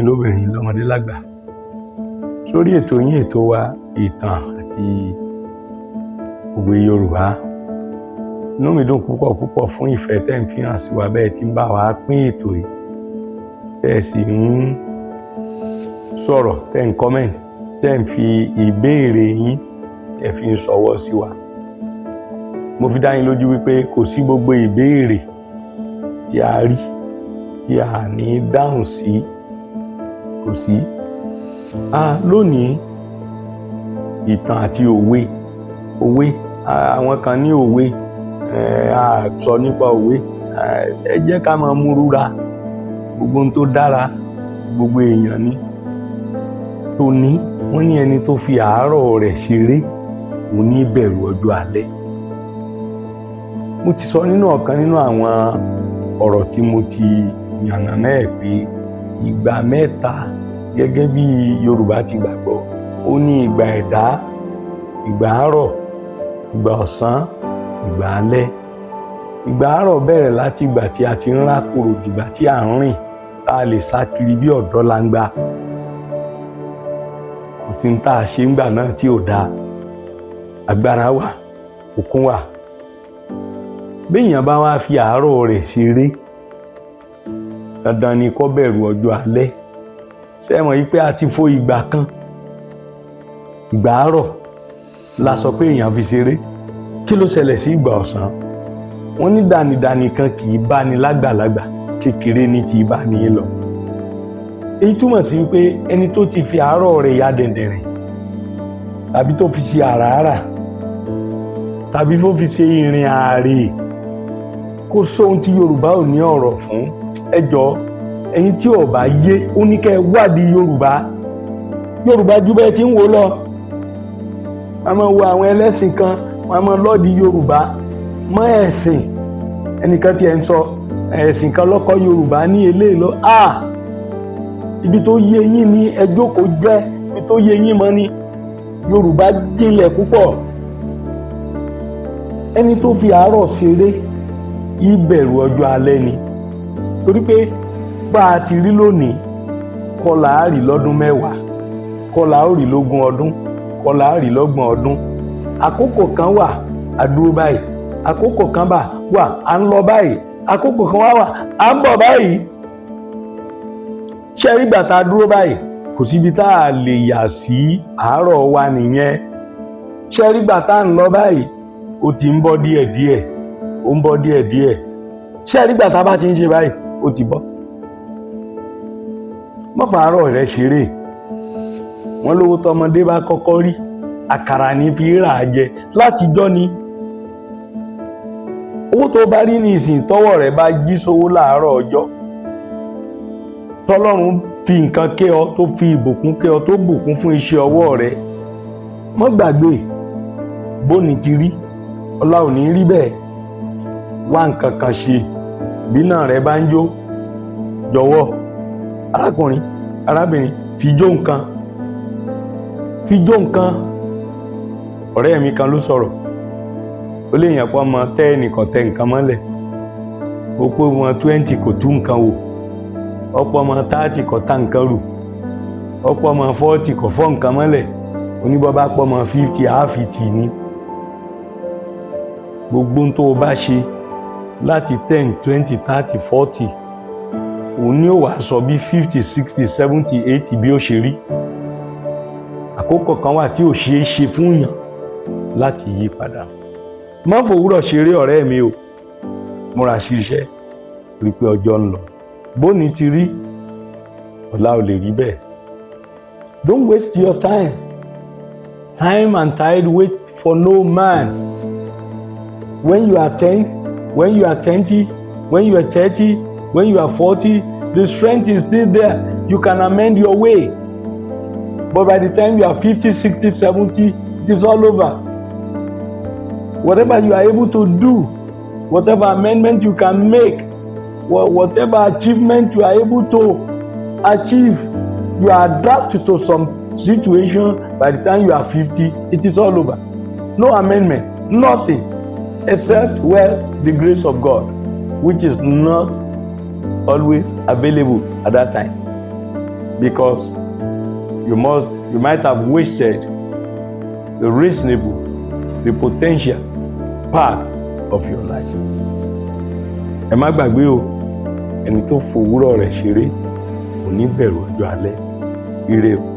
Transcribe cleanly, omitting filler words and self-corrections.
Lóbìnrin lọ́mọdé lágbà sórí ètò yín ètò wa ìtàn àti òwe Yorùbá. Inú mi dùn púpọ̀ fún ìfẹ́ tẹ́ ń fi hàn sí wa bẹ́ẹ̀ tí ń bá wa pín ètò yìí, tẹ́ sì ń sọ̀rọ̀, tẹ́ ń kọ́mẹ̀ntì, tẹ́ ń fi ìbéèrè yín tẹ́ fi ń ṣọwọ́ sí wa. Mo fi dá yín lójú wípé kò sí gbogbo ìbéèrè tí a rí tí a ní dáhùn sí, kò sí. Lónìí ìtàn àti òwe. Àwọn kan ní òwe, a sọ nípa òwe. Ẹ jẹ́ ká máa múrúra gbogbo ohun tó dára, gbogbo èèyàn ní tó ní. Wọ́n ní ẹni tó fi àárọ̀ rẹ̀ ṣeré kò ní bẹ̀rù ọjọ́ alẹ́. Mo ti sọ nínú ọ̀kan nínú àwọn ọ̀rọ̀ tí mo ti yànnàná ẹ̀ pé ìgbà mẹ́ta gẹ́gẹ́ bí Yorùbá ti gbàgbọ́. Ó ní ìgbà ẹ̀dá, ìgbà àárọ̀, ìgbà ọ̀sán, ìgbà alẹ́. Ìgbà àárọ̀ bẹ̀rẹ̀ láti ìgbà tí a ti ń rákòrò dìgbà tí à ń rìn, tá a lè sá kiri bí ọ̀dọ́ langba. Kò sí ní tá a ṣe ńgbà náà tí ò dáa. Agbára wà, okun wà. Béèyàn bá wá fi àárọ̀ rẹ̀ ṣeré, dandan ni kó bẹ̀rù ọjọ́ alẹ́. Ṣé ẹ mọ̀ yí pé a ti fo ìgbà kan, ìgbà àárọ̀ la sọ pé èèyàn fi ṣeré. Kí ló ṣẹlẹ̀ sí ìgbà ọ̀sán? Wọ́n ní dànìdànì kan kì í bá ní lágbàlagbà, kékeré ní ti bá ní lọ. Èyí túmọ̀ sí pé ẹni tó ti fi àárọ̀ rẹ̀ ya dẹ̀ndẹ̀rìn, tàbí tó fi ṣe àràárà, tàbí tó fi ṣe ìrìn àárè, kò sóhun tí Yorùbá ò ní ọ̀rọ̀ fún. Ẹ jọ̀ọ́, ẹ̀yin tí ò bá yé, ó ní kẹ́ ẹ wádìí Yorùbá ju bẹ́ẹ̀ tí ń wò lọ. Wọ́n máa wo àwọn ẹlẹ́sìn kan, wọ́n máa lọ́ọ̀dì Yorùbá mọ́ ẹ̀sìn. Ẹnìkan tí ẹ̀ ń sọ ẹ̀sìn kan lọ́kọ́ Yorùbá ní eléyìí lọ. Ibi tó yé yín ní ẹ jókòó jẹ́, ibi tó yé yín mọ́ ní Yorùbá jinlẹ̀ púpọ̀. Ẹni tó fi àárọ̀ ṣeré ìbẹ̀rù ọjọ́ alẹ́ ni. Torí pé bá a ti rí lónìí, kọ́là á rí lọ́dún 10, kọ́là á rí lógún ọdún, kọ́là á rí lọ́gbọ̀n ọdún. Àkókò kan wà a dúró báyìí, àkókò kan wà à ń lọ báyìí, àkókò kan wà à ń bọ̀ báyìí. Ṣé rí ìgbà tá a dúró báyìí? Kò síbi tá a lè yà sí àárọ̀ wa nìyẹn. Ṣé rí ìgbà tá a ń lọ báyìí? Ó ti ń bọ́ díẹ̀díẹ̀, ó ń bọ́ díẹ̀díẹ̀. Ṣé rí ìgbà tá a bá ti ń ṣe báyìí? Ó ti bọ́. Má fàárọ̀ rẹ ṣeré. Wọ́n lówó tọmọdé bá kọ́kọ́ rí, àkàrà ní fi rà á jẹ látijọ́ ni. Owó tó bá rí ní ìsìn tọ́wọ́ rẹ̀ bá jí sówó láàárọ̀ ọjọ́, tọ́lọ́run fi nǹkan ké ọ, tó fi ìbùkún ké ọ, tó bùkún fún iṣẹ́ ọwọ́ rẹ, má gbàgbé bóni ti rí, ọlá ò ní rí bẹ́ẹ̀. Wá nǹkan kan ṣe. Bí náà rẹ bá ń jó, jọ̀wọ́ arákùnrin, arábìnrin, fi jó nǹkan. Ọ̀rẹ́ mi kan ló sọ̀rọ̀. Ó lè yàn pé ọmọ 10 kò tẹ nǹkan mọ́lẹ̀, ó pé ọmọ 20 kò tú nǹkan wò, ọ̀pọ̀ ọmọ 30 kò ta nǹkan rù, ọ̀pọ̀ ọmọ 40 kò fọ́ nǹkan mọ́lẹ̀, oníbọ́bá pọ̀ ọmọ 50 àáfìtì ni. Gbogbo ohun tó o bá ṣe láti 10, 20, 30, 40, òun ni ó wàá sọ bí 50, 60, 70, 80 bí ó ṣe rí. Àkókò kan wà tí ò ṣeé ṣe fún yàn láti yí padà. Má fòwúrọ̀ ṣeré ọ̀rẹ́ mi o, múra ṣiṣẹ́, rí pé ọjọ́ ń lọ. Bóni ti rí, ọ̀la ò lè rí bẹ́ẹ̀. Don't waste your time. Time and tide wait for no man. When you are 10, when you are 20, when you are 30, when you are 40, the strength is still there. You can amend your way. But by the time you are 50, 60, 70, it is all over. Whatever you are able to do, whatever amendment you can make, whatever achievement you are able to achieve, you adapt to some situation. By the time you are 50, it is all over. No amendment, nothing, except, the grace of God, which is not always available at that time. because you might have wasted the reasonable, the potential part of your life. Ẹ má gbàgbé o, ẹni tó fòwúrọ̀ rẹ̀ ṣeré kò ní bẹ̀rù ọjọ́ alẹ́. Ire o.